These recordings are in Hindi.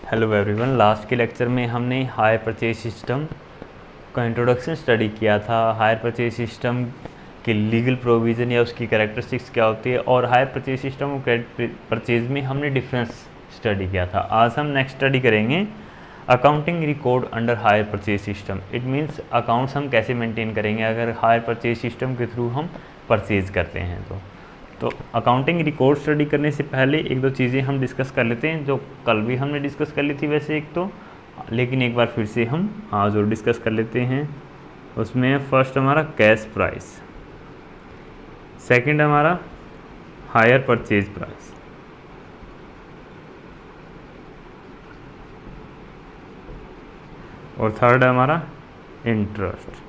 हेलो एवरीवन, लास्ट के लेक्चर में हमने हायर परचेज सिस्टम का इंट्रोडक्शन स्टडी किया था। हायर परचेज सिस्टम की लीगल प्रोविज़न या उसकी कैरेक्टरिस्टिक्स क्या होती है, और हायर परचेज सिस्टम और क्रेडिट परचेज में हमने डिफरेंस स्टडी किया था। आज हम नेक्स्ट स्टडी करेंगे accounting record under hire purchase system. It means accounts हम कैसे मेंटेन करेंगे अगर हायर परचेज सिस्टम के थ्रू हम परचेज करते हैं। तो अकाउंटिंग रिकॉर्ड स्टडी करने से पहले एक दो चीज़ें हम डिस्कस कर लेते हैं, जो कल भी हमने डिस्कस कर ली थी वैसे एक तो, लेकिन एक बार फिर से हम आज और डिस्कस कर लेते हैं। उसमें फर्स्ट हमारा कैश प्राइस, सेकंड हमारा हायर परचेज प्राइस, और थर्ड हमारा इंटरेस्ट,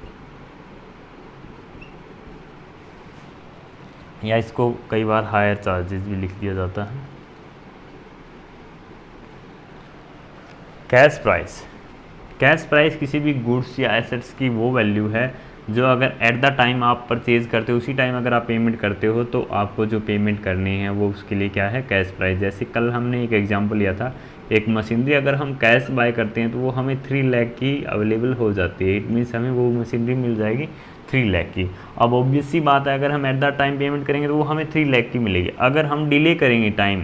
या इसको कई बार हायर चार्जेस भी लिख दिया जाता है। कैश प्राइस, कैश प्राइस किसी भी गुड्स या एसेट्स की वो वैल्यू है जो अगर एट द टाइम आप परचेज करते हो, उसी टाइम अगर आप पेमेंट करते हो तो आपको जो पेमेंट करनी है वो उसके लिए क्या है, कैश प्राइस। जैसे कल हमने एक एग्जांपल लिया था, एक मशीनरी अगर हम कैश बाय करते हैं तो वो हमें 3 लाख की अवेलेबल हो जाती है। इट मीन्स हमें वो मशीनरी मिल जाएगी 3 लाख की। अब ऑब्वियस सी बात है, अगर हम एट द टाइम पेमेंट करेंगे तो वो हमें 3 लाख की मिलेगी। अगर हम डिले करेंगे टाइम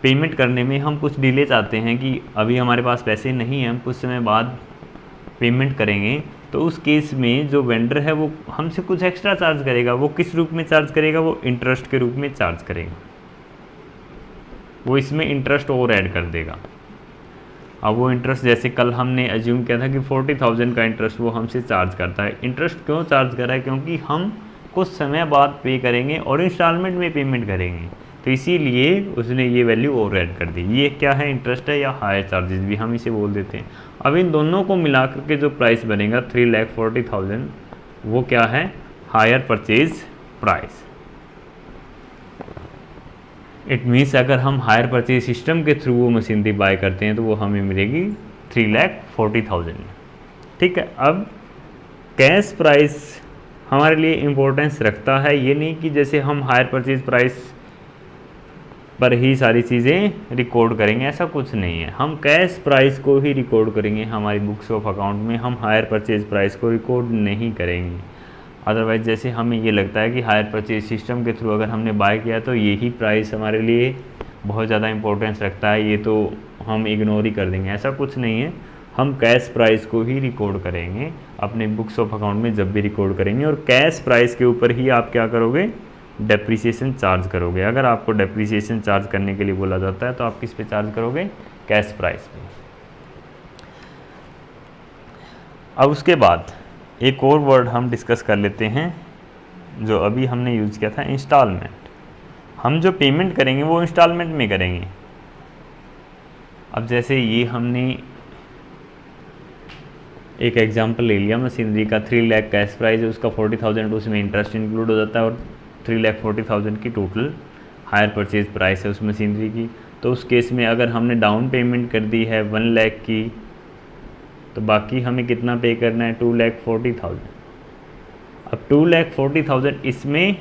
पेमेंट करने में, हम कुछ डिले चाहते हैं कि अभी हमारे पास पैसे नहीं हैं, हम कुछ समय बाद पेमेंट करेंगे, तो उस केस में जो वेंडर है वो हमसे कुछ एक्स्ट्रा चार्ज करेगा। वो किस रूप में चार्ज करेगा, वो इंटरेस्ट के रूप में चार्ज करेगा। वो इसमें इंटरेस्ट और ऐड कर देगा। अब वो इंटरेस्ट, जैसे कल हमने एज्यूम किया था कि 40,000 का इंटरेस्ट वो हमसे चार्ज करता है। इंटरेस्ट क्यों चार्ज कर रहा है, क्योंकि हम कुछ समय बाद पे करेंगे और इंस्टॉलमेंट में पेमेंट करेंगे, तो इसीलिए उसने ये वैल्यू और ऐड कर दी। ये क्या है, इंटरेस्ट है या हायर चार्जेस भी हम इसे बोल देते हैं। अब इन दोनों को मिला करके जो प्राइस बनेगा 3,40,000, वो क्या है, hire purchase price. It means अगर हम हायर परचेज सिस्टम के थ्रू वो मशीनरी बाय करते हैं तो वो हमें मिलेगी 3,40,000। ठीक है। अब कैश प्राइस हमारे लिए इम्पोर्टेंस रखता है। ये नहीं कि जैसे हम हायर परचेज प्राइस पर ही सारी चीज़ें रिकॉर्ड करेंगे, ऐसा कुछ नहीं है। हम कैश प्राइस को ही रिकॉर्ड करेंगे हमारी बुक्स ऑफ अकाउंट में, हम हायर परचेज प्राइस को रिकॉर्ड नहीं करेंगे। अदरवाइज़ जैसे हमें ये लगता है कि हायर परचेज सिस्टम के थ्रू अगर हमने बाय किया तो यही प्राइस हमारे लिए बहुत ज़्यादा इंपॉर्टेंस रखता है, ये तो हम इग्नोर ही कर देंगे, ऐसा कुछ नहीं है। हम कैश प्राइस को ही रिकॉर्ड करेंगे अपने बुक्स ऑफ अकाउंट में जब भी रिकॉर्ड करेंगे, और कैश प्राइस के ऊपर ही आप क्या करोगे, डेप्रिसिएशन चार्ज करोगे। अगर आपको डेप्रिसिएशन चार्ज करने के लिए बोला जाता है तो आप किस पे चार्ज करोगे, कैश प्राइस पे। अब उसके बाद एक और वर्ड हम डिस्कस कर लेते हैं जो अभी हमने यूज़ किया था, इंस्टॉलमेंट। हम जो पेमेंट करेंगे वो इंस्टॉलमेंट में करेंगे। अब जैसे ये हमने एक एग्जांपल ले लिया मशीनरी का, 3 लाख कैश प्राइस है, उसका 40,000 उसमें इंटरेस्ट इंक्लूड हो जाता है, और 3,40,000 की टोटल हायर परचेज प्राइस है उस मशीनरी की। तो उस केस में अगर हमने डाउन पेमेंट कर दी है 1 लाख की, तो बाकी हमें कितना पे करना है, 2,40,000। अब 2,40,000 इसमें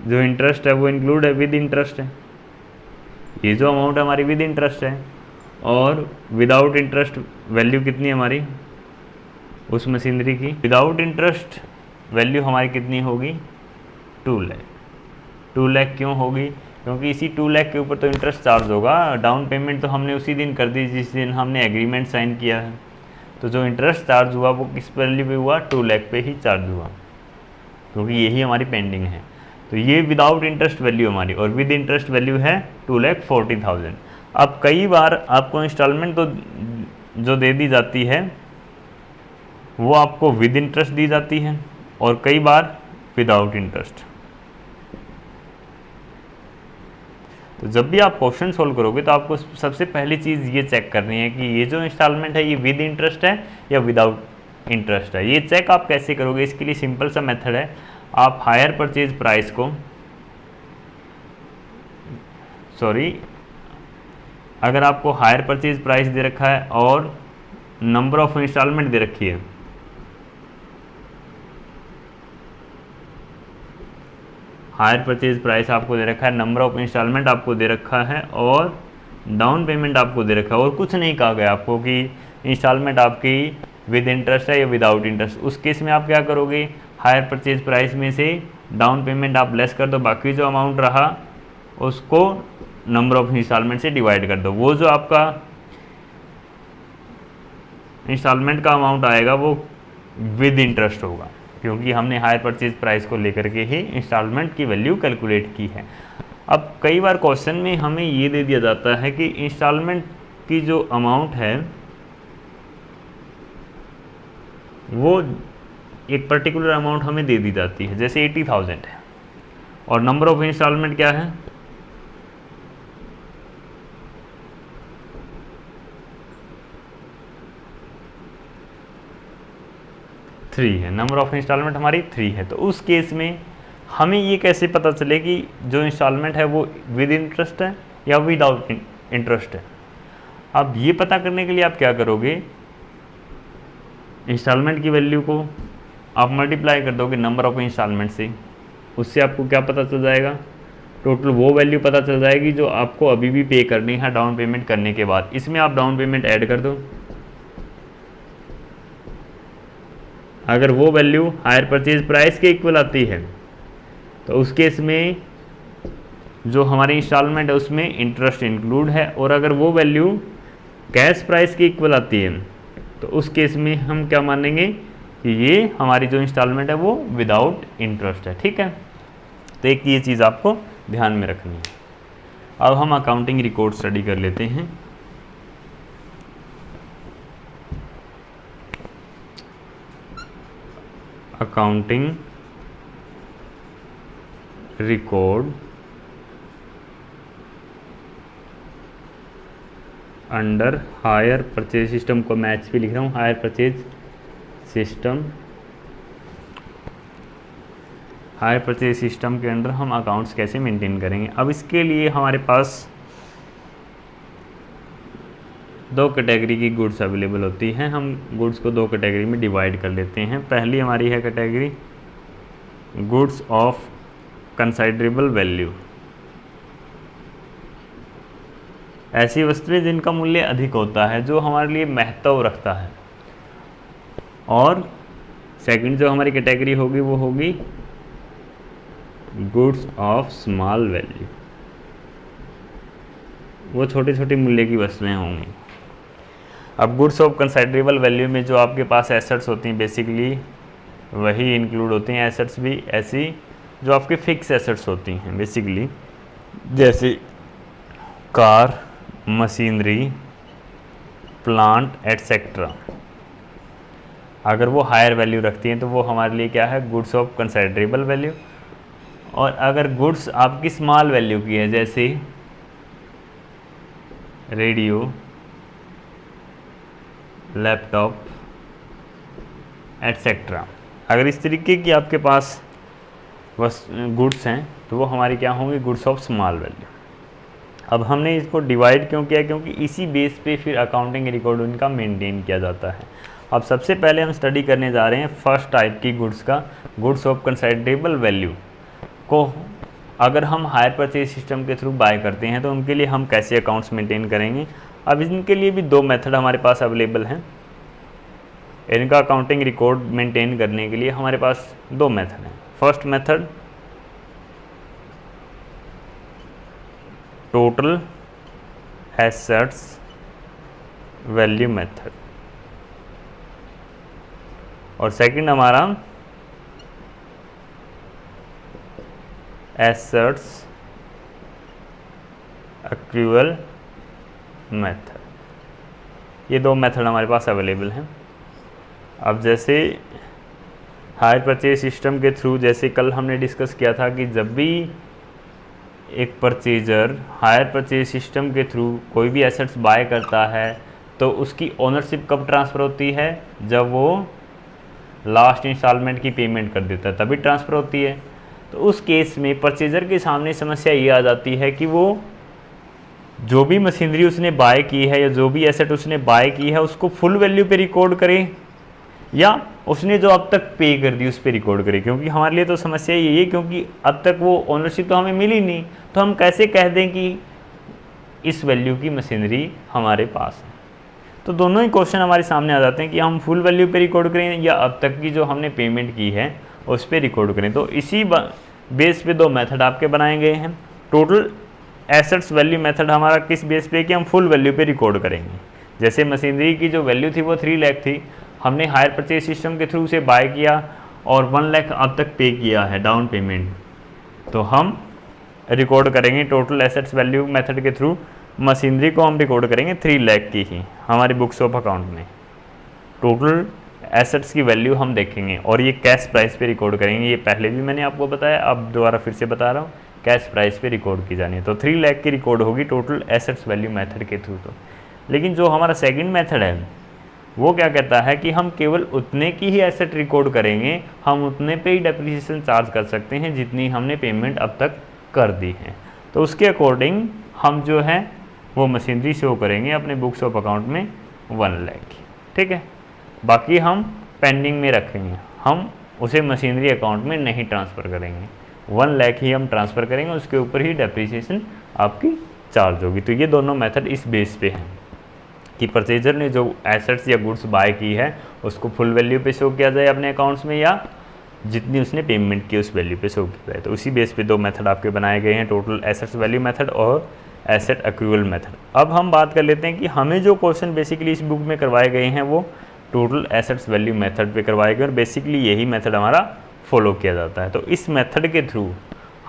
जो इंटरेस्ट है वो इंक्लूड है, विद इंटरेस्ट है। ये जो अमाउंट हमारी विद इंटरेस्ट है, और विदाउट इंटरेस्ट वैल्यू कितनी है हमारी उस मशीनरी की, विदाउट इंटरेस्ट वैल्यू हमारी कितनी होगी, 2 लाख। 2 लाख क्यों होगी, क्योंकि इसी 2 लाख के ऊपर तो इंटरेस्ट चार्ज होगा। डाउन पेमेंट तो हमने उसी दिन कर दी जिस दिन हमने एग्रीमेंट साइन किया है, तो जो इंटरेस्ट चार्ज हुआ वो किस वैल्यू पे हुआ, 2 लाख पे ही चार्ज हुआ, क्योंकि यही हमारी पेंडिंग है। तो ये विदाउट इंटरेस्ट वैल्यू हमारी, और विद इंटरेस्ट वैल्यू है 2,40,000। अब कई बार आपको इंस्टॉलमेंट तो जो दे दी जाती है वो आपको विद इंटरेस्ट दी जाती है, और कई बार विदाउट इंटरेस्ट। तो जब भी आप क्वेश्चन सोल्व करोगे तो आपको सबसे पहली चीज़ ये चेक करनी है कि ये जो इंस्टॉलमेंट है ये विद इंटरेस्ट है या विदाउट इंटरेस्ट है। ये चेक आप कैसे करोगे, इसके लिए सिंपल सा मेथड है। आप हायर परचेज प्राइस को, अगर आपको हायर परचेज प्राइस दे रखा है और नंबर ऑफ इंस्टॉलमेंट दे रखी है, हायर परचेज प्राइस आपको दे रखा है, नंबर ऑफ इंस्टॉलमेंट आपको दे रखा है, और डाउन पेमेंट आपको दे रखा है और कुछ नहीं कहा गया आपको कि इंस्टॉलमेंट आपकी विद इंटरेस्ट है या विदाउट इंटरेस्ट, उस केस में आप क्या करोगे, हायर परचेज प्राइस में से डाउन पेमेंट आप लेस कर दो, बाकी जो अमाउंट रहा उसको नंबर ऑफ इंस्टॉलमेंट से डिवाइड कर दो। वो जो आपका इंस्टॉलमेंट का अमाउंट आएगा वो विद इंटरेस्ट होगा, क्योंकि हमने हायर परचेज प्राइस को लेकर के ही इंस्टॉलमेंट की वैल्यू कैलकुलेट की है। अब कई बार क्वेश्चन में हमें ये दे दिया जाता है कि इंस्टॉलमेंट की जो अमाउंट है वो एक पर्टिकुलर अमाउंट हमें दे दी जाती है, जैसे 80,000 है और नंबर ऑफ इंस्टॉलमेंट क्या है 3 है, नंबर ऑफ इंस्टॉलमेंट हमारी 3 है। तो उस केस में हमें ये कैसे पता चले कि जो इंस्टॉलमेंट है वो विद इंटरेस्ट है या विदाउट इंटरेस्ट है। अब ये पता करने के लिए आप क्या करोगे, इंस्टॉलमेंट की वैल्यू को आप मल्टीप्लाई कर दोगे नंबर ऑफ इंस्टॉलमेंट से, उससे आपको क्या पता चल जाएगा, टोटल वो वैल्यू पता चल जाएगी जो आपको अभी भी पे करनी है डाउन पेमेंट करने के बाद। इसमें आप डाउन पेमेंट ऐड कर दो, अगर वो वैल्यू हायर परचेज प्राइस के इक्वल आती है तो उस केस में जो हमारी इंस्टॉलमेंट है उसमें इंटरेस्ट इंक्लूड है, और अगर वो वैल्यू कैश प्राइस के इक्वल आती है तो उस केस में हम क्या मानेंगे कि ये हमारी जो इंस्टॉलमेंट है वो विदाउट इंटरेस्ट है। ठीक है, तो एक ये चीज़ आपको ध्यान में रखनी है। अब हम अकाउंटिंग रिकॉर्ड स्टडी कर लेते हैं। Accounting record under hire purchase system को मैं एचपी लिख रहा हूँ, hire purchase system. Hire purchase system के अंडर हम अकाउंट्स कैसे मेंटेन करेंगे। अब इसके लिए हमारे पास 2 कैटेगरी की गुड्स अवेलेबल होती हैं। हम गुड्स को 2 कैटेगरी में डिवाइड कर लेते हैं। पहली हमारी है कैटेगरी गुड्स ऑफ कंसाइडरेबल वैल्यू, ऐसी वस्तुएं जिनका मूल्य अधिक होता है, जो हमारे लिए महत्व रखता है। और सेकंड जो हमारी कैटेगरी होगी वो होगी गुड्स ऑफ स्मॉल वैल्यू, वो छोटे छोटे मूल्य की वस्तुएं होंगी। अब गुड्स ऑफ कंसाइडरेबल वैल्यू में जो आपके पास एसेट्स होती हैं बेसिकली वही इंक्लूड होती हैं। एसेट्स भी ऐसी जो आपके फिक्स एसेट्स होती हैं बेसिकली, जैसे कार, मशीनरी, प्लांट एटसेट्रा। अगर वो हायर वैल्यू रखती हैं तो वो हमारे लिए क्या है, गुड्स ऑफ कंसाइडरेबल वैल्यू। और अगर गुड्स आपकी स्मॉल वैल्यू की है, जैसे रेडियो, लैपटॉप एटसेट्रा, अगर इस तरीके की आपके पास गुड्स हैं तो वो हमारी क्या होंगी, गुड्स ऑफ स्मॉल वैल्यू। अब हमने इसको डिवाइड क्यों किया, क्योंकि इसी बेस पे फिर अकाउंटिंग रिकॉर्ड उनका मेंटेन किया जाता है। अब सबसे पहले हम स्टडी करने जा रहे हैं फर्स्ट टाइप की गुड्स का, गुड्स ऑफ कंसाइडरेबल वैल्यू को अगर हम हायर परचेज सिस्टम के थ्रू बाय करते हैं तो उनके लिए हम कैसे अकाउंट्स मेंटेन करेंगे। अब इनके लिए भी 2 मेथड हमारे पास अवेलेबल हैं। इनका अकाउंटिंग रिकॉर्ड मेंटेन करने के लिए हमारे पास 2 मेथड हैं। First method total assets value method, और सेकंड हमारा एसेट्स एक्रूअल मेथड। ये 2 मेथड हमारे पास अवेलेबल हैं। अब जैसे हायर परचेज सिस्टम के थ्रू, जैसे कल हमने डिस्कस किया था कि जब भी एक परचेजर हायर परचेज सिस्टम के थ्रू कोई भी एसेट्स बाय करता है तो उसकी ओनरशिप कब ट्रांसफ़र होती है, जब वो लास्ट इंस्टॉलमेंट की पेमेंट कर देता है तभी ट्रांसफ़र होती है। तो उस केस में परचेजर के सामने समस्या ये आ जाती है कि वो जो भी मशीनरी उसने बाय की है या जो भी एसेट उसने बाय की है उसको फुल वैल्यू पे रिकॉर्ड करे या उसने जो अब तक पे कर दी उस पर रिकॉर्ड करे। क्योंकि हमारे लिए तो समस्या यही है, क्योंकि अब तक वो ओनरशिप तो हमें मिली नहीं, तो हम कैसे कह दें कि इस वैल्यू की मशीनरी हमारे पास है। तो दोनों ही क्वेश्चन हमारे सामने आ जाते हैं कि हम फुल वैल्यू पे रिकॉर्ड करें या अब तक की जो हमने पेमेंट की है उस पर रिकॉर्ड करें। तो इसी बेस पे दो मेथड आपके बनाए गए हैं। टोटल एसेट्स वैल्यू मेथड हमारा किस बेस पे कि हम फुल वैल्यू पे रिकॉर्ड करेंगे। जैसे मशीनरी की जो वैल्यू थी वो 3 लाख थी, हमने हायर परचेज सिस्टम के थ्रू से बाय किया और 1 लाख अब तक पे किया है डाउन पेमेंट, तो हम रिकॉर्ड करेंगे टोटल एसेट्स वैल्यू मेथड के थ्रू मशीनरी को हम रिकॉर्ड करेंगे 3 लाख की ही हमारी बुक्स ऑफ अकाउंट में। टोटल एसेट्स की वैल्यू हम देखेंगे और ये कैश प्राइस पे रिकॉर्ड करेंगे। ये पहले भी मैंने आपको बताया, अब दोबारा फिर से बता रहा हूँ, कैश प्राइस पे रिकॉर्ड की जानी है। तो 3 लाख की रिकॉर्ड होगी टोटल एसेट्स वैल्यू मेथड के थ्रू। तो लेकिन जो हमारा सेकंड मेथड है वो क्या कहता है कि हम केवल उतने की ही एसेट रिकॉर्ड करेंगे, हम उतने पे ही डेप्रिसिएशन चार्ज कर सकते हैं जितनी हमने पेमेंट अब तक कर दी है। तो उसके अकॉर्डिंग हम जो है वो मशीनरी शो करेंगे अपने बुक्स ऑफ अकाउंट में 1 लाख की, ठीक है। बाकी हम पेंडिंग में रखेंगे, हम उसे मशीनरी अकाउंट में नहीं ट्रांसफ़र करेंगे। 1 लाख ही हम ट्रांसफ़र करेंगे, उसके ऊपर ही डेप्रिसिएशन आपकी चार्ज होगी। तो ये दोनों मेथड इस बेस पे हैं कि परचेजर ने जो एसेट्स या गुड्स बाय की है उसको फुल वैल्यू पे शो किया जाए अपने अकाउंट्स में, या जितनी उसने पेमेंट की उस वैल्यू पे शो किया जाए। तो उसी बेस पे दो मेथड आपके बनाए गए हैं, टोटल एसेट्स वैल्यू मेथड और एसेट एक्रूअल मेथड। अब हम बात कर लेते हैं कि हमें जो क्वेश्चन बेसिकली इस बुक में करवाए गए हैं वो टोटल एसेट्स वैल्यू मेथड पे करवाए गए और बेसिकली यही मेथड हमारा फॉलो किया जाता है। तो इस मेथड के थ्रू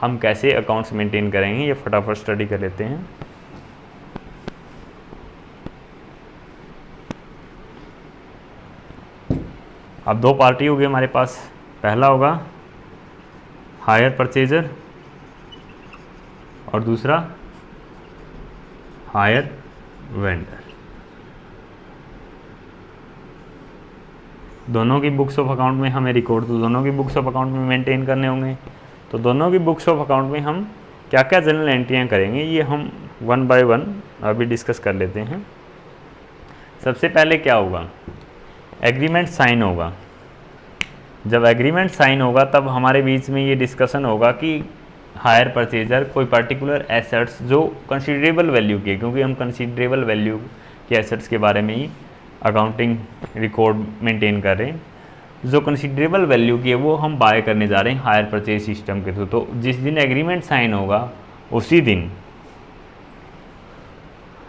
हम कैसे अकाउंट्स मेंटेन करेंगे ये फटाफट स्टडी कर लेते हैं। अब दो पार्टी होगी हमारे पास, पहला होगा हायर परचेजर और दूसरा हायर वेंडर। दोनों की बुक्स ऑफ अकाउंट में हमें रिकॉर्ड तो दोनों की बुक्स ऑफ अकाउंट में मेंटेन करने होंगे। तो दोनों की बुक्स ऑफ अकाउंट में हम क्या क्या जनरल एंट्रियाँ करेंगे ये हम 1 बाय 1 अभी डिस्कस कर लेते हैं। सबसे पहले क्या होगा, एग्रीमेंट साइन होगा। जब एग्रीमेंट साइन होगा तब हमारे बीच में ये डिस्कशन होगा कि हायर परचेजर कोई पर्टिकुलर एसेट्स जो कंसीडरेबल वैल्यू की है, क्योंकि हम कंसीडरेबल वैल्यू के एसेट्स के बारे में ही अकाउंटिंग रिकॉर्ड मेंटेन कर रहे हैं, जो कंसीडरेबल वैल्यू की है वो हम बाय करने जा रहे हैं हायर परचेज सिस्टम के थ्रू। तो जिस दिन एग्रीमेंट साइन होगा उसी दिन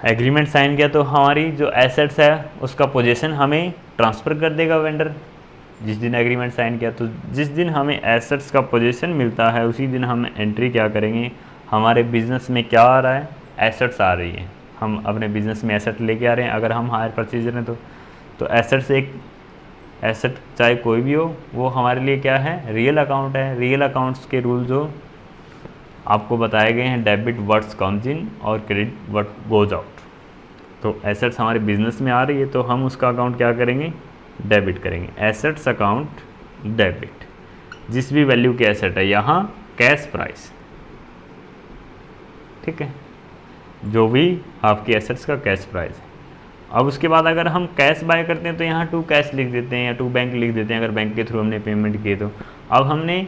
एग्रीमेंट साइन किया तो हमारी जो एसेट्स है उसका पोजीशन हमें ट्रांसफ़र कर देगा वेंडर। जिस दिन एग्रीमेंट साइन किया तो जिस दिन हमें एसेट्स का पोजीशन मिलता है उसी दिन हम एंट्री क्या करेंगे, हमारे बिज़नेस में क्या आ रहा है, एसेट्स आ रही है, हम अपने बिज़नेस में एसेट लेके आ रहे हैं। अगर हम हायर परचेजर हैं तो एसेट्स एक एसेट चाहे कोई भी हो वो हमारे लिए क्या है, रियल अकाउंट है। रियल अकाउंट्स के रूल जो आपको बताए गए हैं, डेबिट व्हाट्स कम्स इन और क्रेडिट व्हाट गोज आउट। तो एसेट्स हमारे बिजनेस में आ रही है तो हम उसका अकाउंट क्या करेंगे, डेबिट करेंगे। एसेट्स अकाउंट डेबिट, जिस भी वैल्यू के एसेट है, यहाँ कैश प्राइस, ठीक है, जो भी आपकी एसेट्स का कैश प्राइस है। अब उसके बाद अगर हम कैश बाय करते हैं तो यहाँ टू कैश लिख देते हैं या टू बैंक लिख देते हैं, अगर बैंक के थ्रू हमने पेमेंट की तो। अब हमने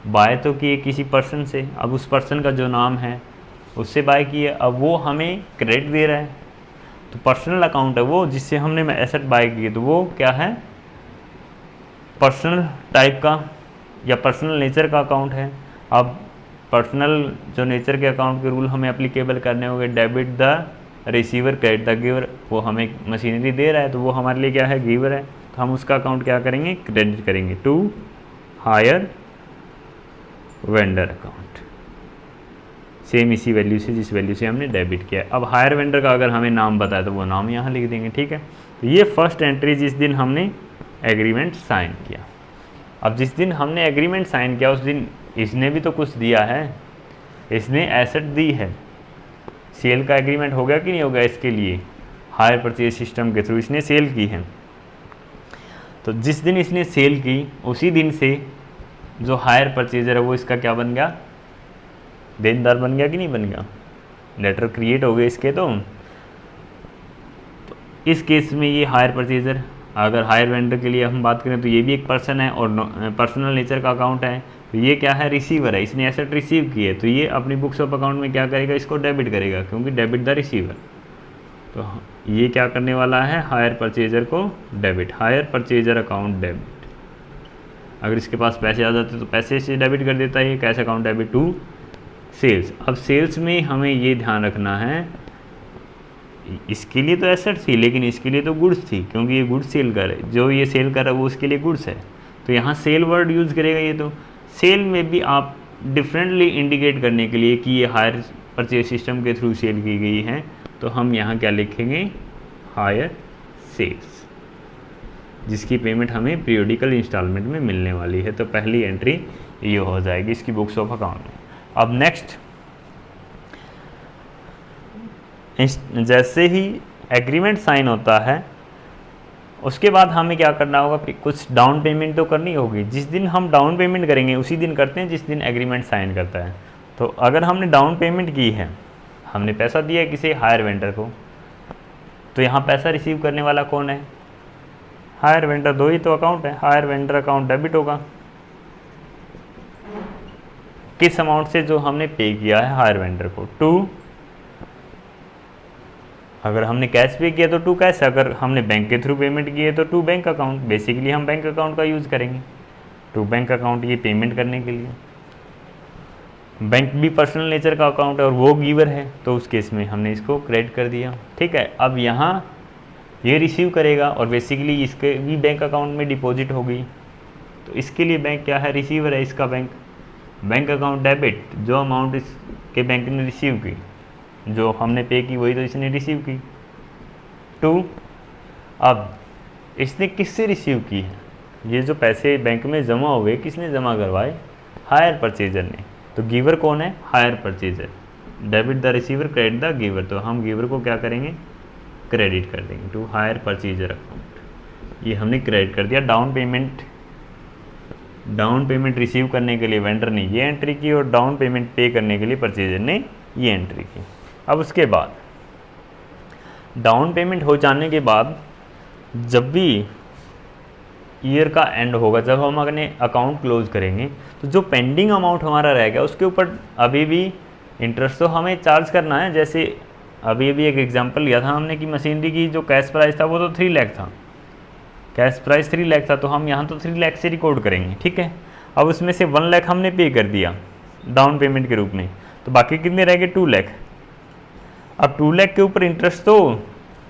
बाय तो किए किसी पर्सन से, अब उस पर्सन का जो नाम है उससे बाय किए, अब वो हमें क्रेडिट दे रहा है। तो पर्सनल अकाउंट है वो जिससे हमने एसेट बाय किए, तो वो क्या है, पर्सनल टाइप का या पर्सनल नेचर का अकाउंट है। अब पर्सनल जो नेचर के अकाउंट के रूल हमें एप्लीकेबल करने होंगे। Debit the receiver, credit the giver. वो हमें मशीनरी दे रहा है तो वो हमारे लिए क्या है, गिवर है, तो हम उसका अकाउंट क्या करेंगे, क्रेडिट करेंगे to hire vendor account, same इसी वैल्यू से जिस वैल्यू से हमने डेबिट किया। अब हायर वेंडर का अगर हमें नाम बताया तो वो नाम यहाँ लिख देंगे, ठीक है। तो ये फर्स्ट एंट्री जिस दिन हमने एग्रीमेंट साइन किया। अब जिस दिन हमने एग्रीमेंट साइन किया उस दिन इसने भी तो कुछ दिया है, इसने एसेट दी है, सेल का एग्रीमेंट हो गया कि नहीं हो गया, इसके लिए हायर परचेज सिस्टम के थ्रू इसने सेल की है। तो जिस दिन इसने सेल की उसी दिन से जो हायर परचेजर है वो इसका क्या बन गया, देनदार बन गया कि नहीं बन गया, लेटर क्रिएट हो गए इसके। तो इस केस में ये हायर परचेजर, अगर हायर वेंडर के लिए हम बात करें तो ये भी एक पर्सन है और पर्सनल नेचर का अकाउंट है, तो ये क्या है, रिसीवर है, इसने एसेट रिसीव की है, तो ये अपनी बुक्स ऑफ अकाउंट में क्या करेगा, इसको डेबिट करेगा, क्योंकि डेबिट द रिसीवर। तो ये क्या करने वाला है, हायर परचेजर को debit, hire purchaser account debit. अगर इसके पास पैसे आ जाते तो पैसे से डेबिट कर देता है, ये cash account debit to sales. अब सेल्स में हमें ये ध्यान रखना है, इसके लिए तो एसेट थी लेकिन इसके लिए तो गुड्स थी, क्योंकि ये गुड्स सेल कर रहा है, जो ये सेल कर रहा है वो उसके लिए गुड्स है, तो यहाँ सेल वर्ड यूज़ करेगा। ये तो सेल में भी आप डिफरेंटली इंडिकेट करने के लिए कि ये हायर परचेज सिस्टम के थ्रू सेल की गई है, तो हम यहाँ क्या लिखेंगे, हायर सेल्स, जिसकी पेमेंट हमें पीरियोडिकल इंस्टॉलमेंट में मिलने वाली है। तो पहली एंट्री ये हो जाएगी इसकी बुक्स ऑफ अकाउंट में। अब नेक्स्ट, जैसे ही एग्रीमेंट साइन होता है उसके बाद हमें क्या करना होगा, कुछ डाउन पेमेंट तो करनी होगी। जिस दिन हम डाउन पेमेंट करेंगे उसी दिन करते हैं जिस दिन एग्रीमेंट साइन करता है। तो अगर हमने डाउन पेमेंट की है, हमने पैसा दिया है किसी हायर वेंडर को, तो यहाँ पैसा रिसीव करने वाला कौन है, हायर वेंडर। दो ही तो अकाउंट है, हायर वेंडर अकाउंट डेबिट होगा किस अमाउंट से, जो हमने पे किया है हायर वेंडर को, टू, अगर हमने कैश पे किया तो टू कैश, अगर हमने बैंक के थ्रू पेमेंट की है तो टू बैंक अकाउंट। बेसिकली हम बैंक अकाउंट का यूज़ करेंगे, टू बैंक अकाउंट, ये पेमेंट करने के लिए। बैंक भी पर्सनल नेचर का अकाउंट है और वो गिवर है, तो उस केस में हमने इसको क्रेडिट कर दिया, ठीक है। अब यहाँ ये रिसीव करेगा और बेसिकली इसके भी बैंक अकाउंट में डिपॉजिट होगी, तो इसके लिए बैंक क्या है, रिसीवर है इसका बैंक। बैंक अकाउंट डेबिट, जो अमाउंट इसके बैंक ने रिसीव की, जो हमने पे की वही तो इसने रिसीव की, टू। अब इसने किससे रिसीव की है, ये जो पैसे बैंक में जमा हुए किसने जमा करवाए, हायर परचेजर ने। तो गिवर कौन है, hire purchaser. Debit the receiver, credit the giver, तो हम गिवर को क्या करेंगे, क्रेडिट कर देंगे टू हायर परचेजर अकाउंट। ये हमने क्रेडिट कर दिया। डाउन पेमेंट रिसीव करने के लिए वेंडर ने ये एंट्री की और डाउन पेमेंट पे करने के लिए परचेजर ने ये एंट्री की। अब उसके बाद डाउन पेमेंट हो जाने के बाद जब भी ईयर का एंड होगा, जब हम अपने अकाउंट क्लोज करेंगे, तो जो पेंडिंग अमाउंट हमारा रह गया उसके ऊपर अभी भी इंटरेस्ट तो हमें चार्ज करना है। जैसे अभी एक एग्जांपल लिया था हमने कि मशीनरी की जो कैश प्राइस था वो तो 3 लाख था, कैश प्राइस 3 लाख था, तो हम यहाँ तो 3 लाख से रिकॉर्ड करेंगे, ठीक है। अब उसमें से 1 लाख हमने पे कर दिया डाउन पेमेंट के रूप में, तो बाकी कितने रह गए, 2 लाख। अब 2 लाख के ऊपर इंटरेस्ट तो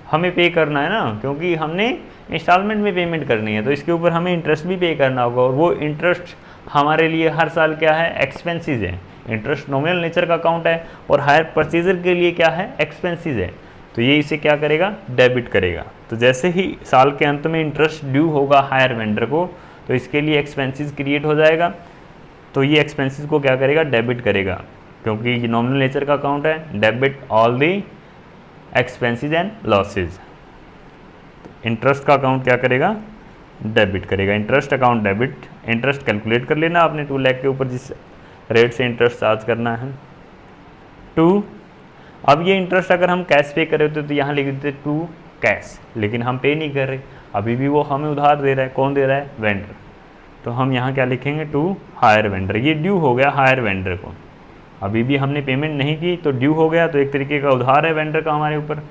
हमें पे करना है ना, क्योंकि हमने इंस्टॉलमेंट में पेमेंट करनी है, तो इसके ऊपर हमें इंटरेस्ट भी पे करना होगा। और वो इंटरेस्ट हमारे लिए हर साल क्या है, एक्सपेंसेस है। इंटरेस्ट नॉमिनल नेचर का अकाउंट है और हायर परचेजर के लिए क्या है, एक्सपेंसेस है, तो ये इसे क्या करेगा, डेबिट करेगा। तो जैसे ही साल के अंत में इंटरेस्ट ड्यू होगा हायर वेंडर को, तो इसके लिए एक्सपेंसेस क्रिएट हो जाएगा, तो ये एक्सपेंसेस को क्या करेगा, डेबिट करेगा, क्योंकि ये नॉमिनल नेचर का अकाउंट है। Debit all the expenses and losses. Interest का अकाउंट क्या करेगा, डेबिट करेगा। Interest account debit, interest calculate कर लेना आपने 2 लाख के ऊपर जिस रेट से इंटरेस्ट चार्ज करना है, 2। अब ये इंटरेस्ट अगर हम कैश पे कर रहे होते तो यहाँ लिख देते 2 कैश, लेकिन हम पे नहीं कर रहे, अभी भी वो हमें उधार दे रहा है। कौन दे रहा है, वेंडर, तो हम यहाँ क्या लिखेंगे, 2 हायर वेंडर। ये ड्यू हो गया हायर वेंडर को, अभी भी हमने पेमेंट नहीं की तो ड्यू हो गया, तो एक तरीके का उधार है वेंडर का हमारे ऊपर,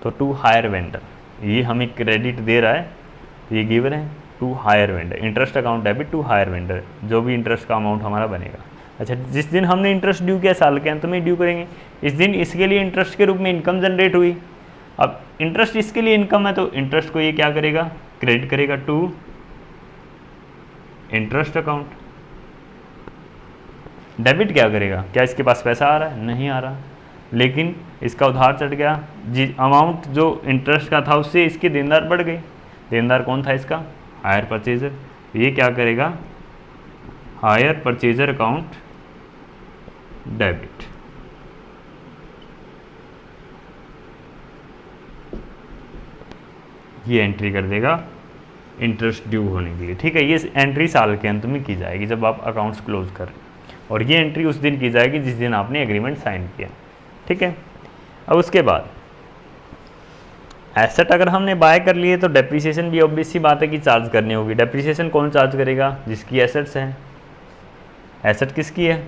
तो 2 हायर वेंडर। ये हमें क्रेडिट दे रहा है, ये गिवन है 2 higher vendor. Interest account debit 2 higher vendor, जो भी इंटरेस्ट का अमाउंट हमारा बनेगा। अच्छा, जिस दिन हमने इंटरेस्ट ड्यू किया साल के अंत में ड्यू करेंगे, इस दिन इसके लिए इंटरेस्ट के रूप में इनकम जनरेट हुई। अब इंटरेस्ट इसके लिए इनकम है, तो इंटरेस्ट को ये क्या करेगा, क्रेडिट करेगा टू इंटरेस्ट अकाउंट। डेबिट क्या करेगा, क्या इसके पास पैसा आ रहा है, नहीं आ रहा, लेकिन इसका उधार चढ़ गया, जी अमाउंट जो इंटरेस्ट का था उससे इसके देनदार बढ़ गए। देनदार कौन था इसका, हायर परचेजर। ये क्या करेगा, हायर परचेजर अकाउंट डेबिट। ये एंट्री कर देगा इंटरेस्ट ड्यू होने के लिए, ठीक है। ये एंट्री साल के अंत में की जाएगी जब आप अकाउंट्स क्लोज करें, और ये एंट्री उस दिन की जाएगी जिस दिन आपने एग्रीमेंट साइन किया, ठीक है। अब उसके बाद एसेट अगर हमने बाय कर लिए तो डेप्रिसिएशन भी ऑब्वियस सी बात है कि चार्ज करनी होगी। डेप्रिसिएशन कौन चार्ज करेगा, जिसकी एसेट्स हैं, एसेट किसकी है,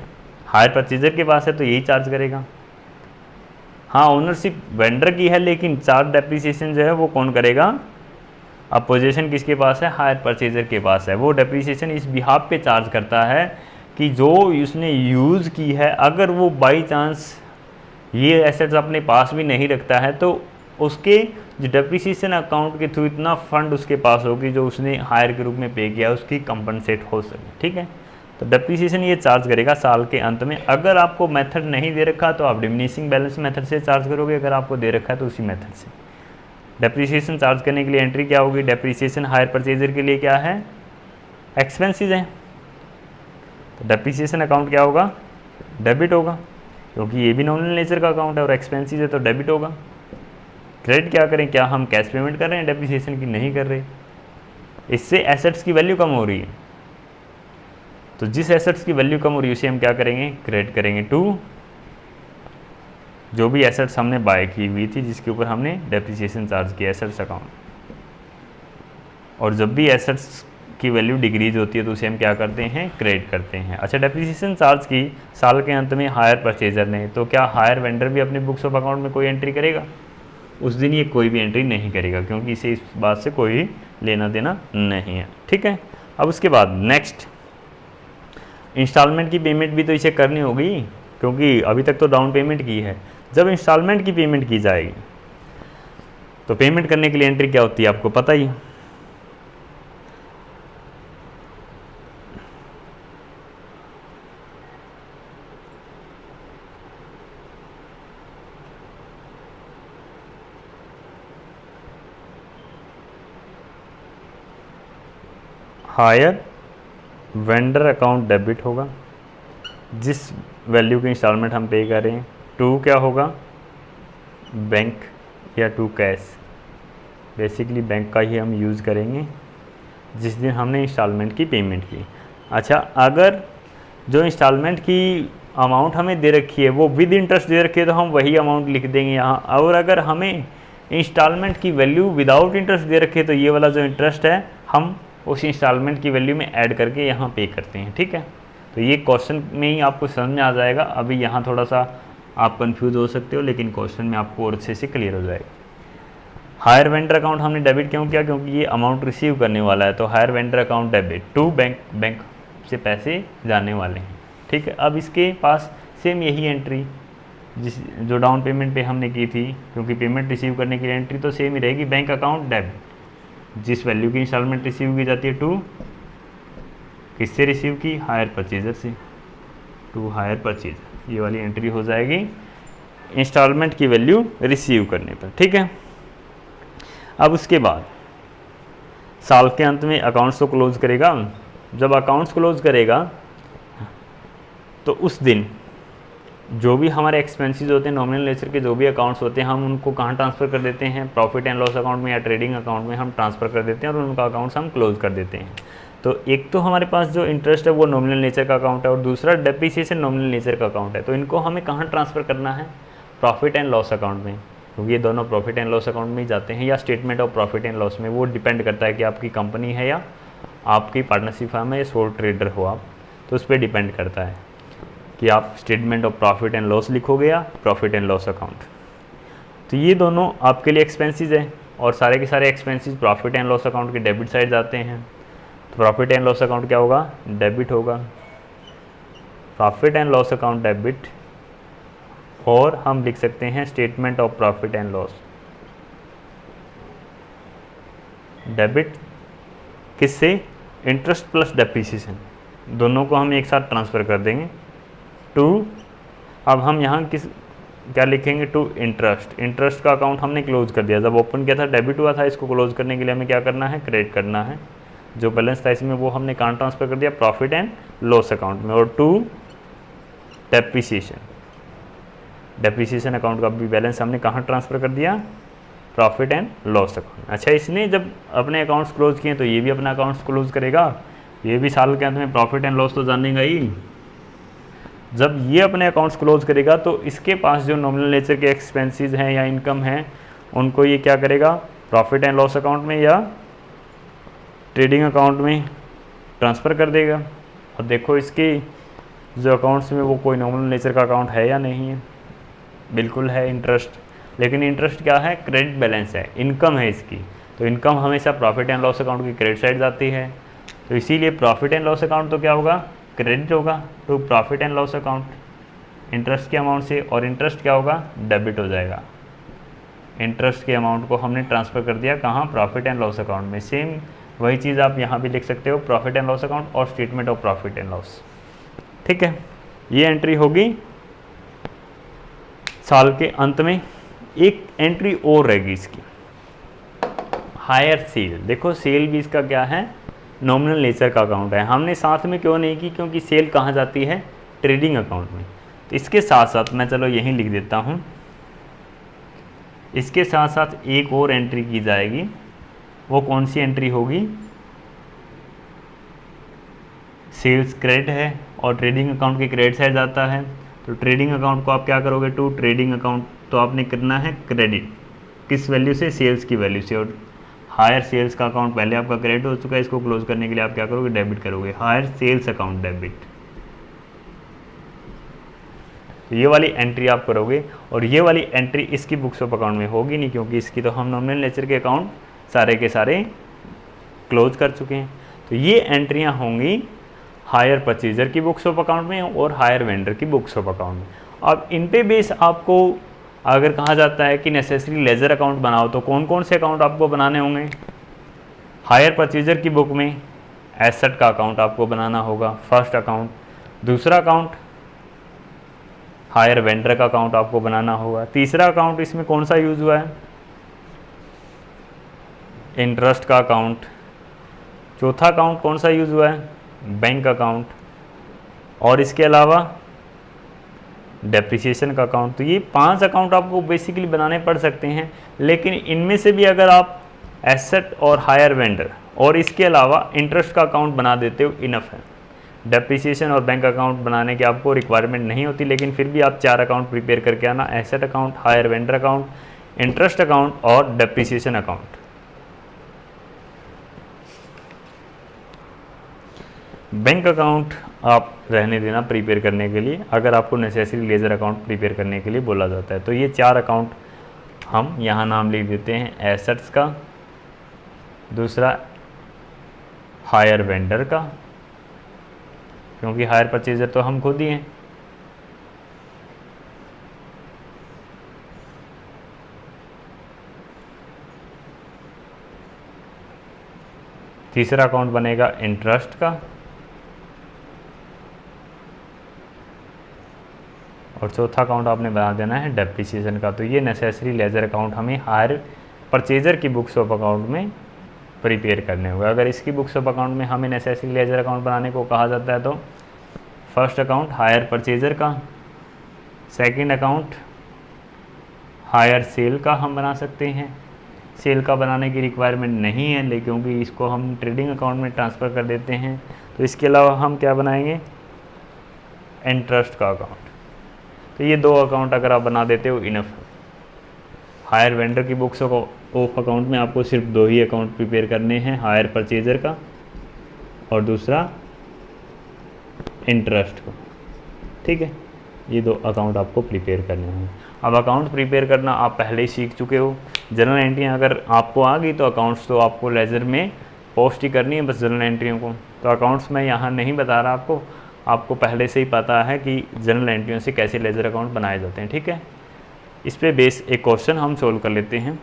हायर परचेजर के पास है तो यही चार्ज करेगा। हाँ ओनरशिप वेंडर की है, लेकिन चार्ज डेप्रिसिएशन जो है वो कौन करेगा, अब पोजीशन किसके पास है, हायर परचेजर के पास है। वो डेप्रिसिएशन इस बिहाफ पे चार्ज करता है कि जो उसने यूज़ की है, अगर वो बाई चांस ये एसेट्स अपने पास भी नहीं रखता है तो उसके जो डेप्रिसिएशन अकाउंट के थ्रू इतना फंड उसके पास होगी जो उसने हायर के रूप में पे किया उसकी कंपनसेट हो सके। ठीक है, तो डेप्रिसिएशन ये चार्ज करेगा साल के अंत में। अगर आपको मेथड नहीं दे रखा तो आप डिमिनिशिंग बैलेंस मेथड से चार्ज करोगे, अगर आपको दे रखा है तो उसी मेथड से। डेप्रिसिएशन चार्ज करने के लिए एंट्री क्या होगी, डेप्रिसिएशन हायर परचेजर के लिए क्या है, एक्सपेंसेस है, तो डेप्रिसिएशन अकाउंट क्या होगा, डेबिट होगा, क्योंकि ये भी नॉमिनल नेचर का अकाउंट है और एक्सपेंसेस है तो डेबिट होगा। क्रेडिट क्या करें, क्या हम कैश पेमेंट कर रहे हैं डेप्रिसिएशन की, नहीं कर रहे, इससे एसेट्स की वैल्यू कम हो रही है, तो जिस एसेट्स की वैल्यू कम हो रही है उसे हम क्या करेंगे, क्रेडिट करेंगे टू जो भी एसेट्स हमने बाय की हुई थी जिसके ऊपर हमने डेप्रिसिएशन चार्ज किया, एसेट्स अकाउंट। और जब भी एसेट्स की वैल्यू डिक्रीज होती है तो उसे हम क्या करते हैं, क्रेडिट करते हैं। अच्छा, डेप्रिसिएशन चार्ज की साल के अंत में हायर परचेजर ने, तो क्या हायर वेंडर भी अपने बुक्स ऑफ अकाउंट में कोई एंट्री करेगा, उस दिन ये कोई भी एंट्री नहीं करेगा, क्योंकि इसे इस बात से कोई लेना देना नहीं है। ठीक है, अब उसके बाद नेक्स्ट इंस्टॉलमेंट की पेमेंट भी तो इसे करनी होगी, क्योंकि अभी तक तो डाउन पेमेंट की है। जब इंस्टॉलमेंट की पेमेंट की जाएगी तो पेमेंट करने के लिए एंट्री क्या होती है आपको पता ही, हायर वेंडर अकाउंट डेबिट होगा, जिस वैल्यू की इंस्टॉलमेंट हम पे कर रहे हैं। टू क्या होगा, बैंक या टू कैश, बेसिकली बैंक का ही हम यूज़ करेंगे जिस दिन हमने इंस्टॉलमेंट की पेमेंट की। अच्छा, अगर जो इंस्टॉलमेंट की अमाउंट हमें दे रखी है वो विद इंटरेस्ट दे रखी है तो हम वही अमाउंट लिख देंगे यहाँ, और अगर हमें इंस्टॉलमेंट की वैल्यू विदाउट इंटरेस्ट दे रखी है तो ये वाला जो इंटरेस्ट है हम उस इंस्टॉलमेंट की वैल्यू में ऐड करके यहाँ पे करते हैं। ठीक है, तो ये क्वेश्चन में ही आपको समझ में आ जाएगा। अभी यहाँ थोड़ा सा आप कंफ्यूज हो सकते हो, लेकिन क्वेश्चन में आपको और अच्छे से क्लियर हो जाएगा। हायर वेंडर अकाउंट हमने डेबिट क्यों किया, क्योंकि ये अमाउंट रिसीव करने वाला है, तो hire vendor account debit to bank, bank से पैसे जाने वाले हैं। ठीक है, अब इसके पास सेम यही एंट्री जो डाउन पेमेंट पे हमने की थी, क्योंकि पेमेंट रिसीव करने की एंट्री तो सेम ही रहेगी, बैंक अकाउंट डेबिट, जिस वैल्यू की इंस्टॉलमेंट रिसीव की जाती है टू किससे रिसीव की, हायर परचेजर से, टू हायर परचेजर, ये वाली एंट्री हो जाएगी इंस्टॉलमेंट की वैल्यू रिसीव करने पर। ठीक है, अब उसके बाद साल के अंत में अकाउंट्स को क्लोज करेगा। जब अकाउंट्स क्लोज करेगा तो उस दिन जो भी हमारे एक्सपेंसेस होते हैं नॉमिनल नेचर के, जो भी अकाउंट्स होते हैं, हम उनको कहाँ ट्रांसफ़र कर देते हैं, प्रॉफिट एंड लॉस अकाउंट में या ट्रेडिंग अकाउंट में हम ट्रांसफ़र कर देते हैं और उनका अकाउंट्स हम क्लोज कर देते हैं। तो एक तो हमारे पास जो इंटरेस्ट है वो नॉमिनल नेचर का अकाउंट है और दूसरा डेप्रिसिएशन नॉमिनल नेचर का अकाउंट है। तो इनको हमें कहाँ ट्रांसफ़र करना है, प्रॉफिट एंड लॉस अकाउंट में, क्योंकि ये दोनों प्रॉफिट एंड लॉस अकाउंट में ही जाते हैं, या statement of profit and loss में। वो डिपेंड करता है कि आपकी कंपनी है या आपकी पार्टनरशिप फर्म है या सोल ट्रेडर हो आप, तो उस पर डिपेंड करता है कि आप statement of profit and loss लिखोगे या प्रॉफिट एंड लॉस अकाउंट। तो ये दोनों आपके लिए एक्सपेंसेस हैं और सारे के सारे expenses profit and loss account के डेबिट साइड जाते हैं। तो प्रॉफिट एंड लॉस अकाउंट क्या होगा, डेबिट होगा, profit and loss account debit, और हम लिख सकते हैं statement of profit and loss debit, किससे, इंटरेस्ट प्लस डेप्रिसिएशन, दोनों को हम एक साथ ट्रांसफ़र कर देंगे टू, अब हम यहाँ क्या लिखेंगे, टू इंटरेस्ट। इंटरेस्ट का अकाउंट हमने क्लोज कर दिया, जब ओपन किया था डेबिट हुआ था, इसको क्लोज करने के लिए हमें क्या करना है, क्रेडिट करना है। जो बैलेंस था इसमें वो हमने कहाँ ट्रांसफ़र कर दिया, प्रॉफिट एंड लॉस अकाउंट में, और टू डेप्रिसिएशन, डेप्रिसिएशन अकाउंट का भी बैलेंस हमने कहाँ ट्रांसफ़र कर दिया, प्रॉफिट एंड लॉस अकाउंट। अच्छा, इसने जब अपने अकाउंट्स क्लोज किए तो ये भी अपना अकाउंट्स क्लोज करेगा, ये भी साल के अंत में प्रॉफिट एंड लॉस तो जानेगा ही। जब ये अपने अकाउंट्स क्लोज करेगा तो इसके पास जो नॉमिनल नेचर के एक्सपेंसेस हैं या इनकम हैं उनको ये क्या करेगा, प्रॉफिट एंड लॉस अकाउंट में या ट्रेडिंग अकाउंट में ट्रांसफ़र कर देगा। और देखो इसकी जो अकाउंट्स में वो कोई नॉमिनल नेचर का अकाउंट है या नहीं है, बिल्कुल है इंटरेस्ट, लेकिन इंटरेस्ट क्या है, क्रेडिट बैलेंस है, इनकम है इसकी, तो इनकम हमेशा प्रॉफिट एंड लॉस अकाउंट की क्रेडिट साइड जाती है, तो इसीलिए प्रॉफिट एंड लॉस अकाउंट तो क्या होगा, क्रेडिट होगा to profit and loss account interest के अमाउंट से, और इंटरेस्ट क्या होगा, डेबिट हो जाएगा। इंटरेस्ट के अमाउंट को हमने ट्रांसफ़र कर दिया कहाँ, प्रॉफिट एंड लॉस अकाउंट में। सेम वही चीज़ आप यहाँ भी लिख सकते हो, प्रॉफिट एंड लॉस अकाउंट और statement of profit and loss. ठीक है, ये एंट्री होगी साल के अंत में। एक एंट्री और रहेगी इसकी, हायर सेल। देखो सेल भी इसका क्या है, नॉमिनल नेचर का अकाउंट है। हमने साथ में क्यों नहीं की, क्योंकि सेल कहाँ जाती है, ट्रेडिंग अकाउंट में। तो इसके साथ साथ मैं चलो यहीं लिख देता हूँ, इसके साथ साथ एक और एंट्री की जाएगी। वो कौन सी एंट्री होगी, सेल्स क्रेडिट है और ट्रेडिंग अकाउंट की क्रेडिट साइड जाता है, तो ट्रेडिंग अकाउंट को आप क्या करोगे, टू ट्रेडिंग अकाउंट, तो आपने करना है क्रेडिट, किस वैल्यू से, सेल्स की वैल्यू से। और हायर सेल्स का अकाउंट पहले आपका क्रेडिट हो चुका है, इसको क्लोज करने के लिए आप क्या करोगे, डेबिट करोगे, हायर सेल्स अकाउंट डेबिट। तो ये वाली एंट्री आप करोगे, और ये वाली एंट्री इसकी बुक्स ऑफ अकाउंट में होगी नहीं, क्योंकि इसकी तो हम नॉमिनल नेचर के अकाउंट सारे के सारे क्लोज कर चुके हैं। तो ये एंट्रियां होंगी हायर परचेजर की बुक्स ऑफ अकाउंट में और हायर वेंडर की बुक्स ऑफ अकाउंट में। अब इन पे बेस आपको अगर कहा जाता है कि नेसेसरी लेजर अकाउंट बनाओ, तो कौन कौन से अकाउंट आपको बनाने होंगे, हायर परचेजर की बुक में एसेट का अकाउंट आपको बनाना होगा, फर्स्ट अकाउंट। दूसरा अकाउंट हायर वेंडर का अकाउंट आपको बनाना होगा। तीसरा अकाउंट इसमें कौन सा यूज़ हुआ है, इंटरेस्ट का अकाउंट। चौथा अकाउंट कौन सा यूज़ हुआ है, बैंक अकाउंट। और इसके अलावा डेप्रिसिएशन का अकाउंट। तो ये 5 अकाउंट आपको बेसिकली बनाने पड़ सकते हैं, लेकिन इनमें से भी अगर आप एसेट और हायर वेंडर और इसके अलावा इंटरेस्ट का अकाउंट बना देते हो, इनफ है। डेप्रिसिएशन और बैंक अकाउंट बनाने की आपको रिक्वायरमेंट नहीं होती, लेकिन फिर भी आप 4 अकाउंट प्रिपेयर करके आना, asset account, higher vendor account, interest account और डेप्रिसिएशन अकाउंट। बैंक अकाउंट आप रहने देना प्रिपेयर करने के लिए, अगर आपको नेसेसरी लेजर अकाउंट प्रिपेयर करने के लिए बोला जाता है। तो ये 4 अकाउंट हम यहाँ नाम लिख देते हैं, एसेट्स का, दूसरा हायर वेंडर का, क्योंकि हायर परचेजर तो हम खुद ही हैं, तीसरा अकाउंट बनेगा इंटरेस्ट का, और चौथा अकाउंट आपने बना देना है डेप्रिसिएशन का। तो ये नेसेसरी लेजर अकाउंट हमें हायर परचेजर की बुक्स ऑफ अकाउंट में प्रिपेयर करने होगा। अगर इसकी बुक्स ऑफ अकाउंट में हमें नेसेसरी लेजर अकाउंट बनाने को कहा जाता है, तो फर्स्ट अकाउंट हायर परचेजर का, सेकंड अकाउंट हायर सेल का हम बना सकते हैं। सेल का बनाने की रिक्वायरमेंट नहीं है, लेकिन क्योंकि इसको हम ट्रेडिंग अकाउंट में ट्रांसफ़र कर देते हैं। तो इसके अलावा हम क्या बनाएंगे, इंटरेस्ट का अकाउंट। तो ये 2 अकाउंट अगर आप बना देते हो, इनफ है। हायर वेंडर की बुक्स ऑफ अकाउंट में आपको सिर्फ 2 ही अकाउंट प्रिपेयर करने हैं, हायर परचेजर का और दूसरा इंटरेस्ट का। ठीक है, ये 2 अकाउंट आपको प्रिपेयर करने हैं। अब अकाउंट प्रिपेयर करना आप पहले ही सीख चुके हो। जनरल एंट्रियाँ अगर आपको आ गई, तो अकाउंट्स तो आपको लेजर में पोस्ट ही करनी है बस, जनरल एंट्रियों को। तो अकाउंट्स मैं यहाँ नहीं बता रहा आपको पहले से ही पता है कि जनरल एंट्रियों से कैसे लेजर अकाउंट बनाए जाते हैं। ठीक है, इस पे बेस एक क्वेश्चन हम सोल्व कर लेते हैं।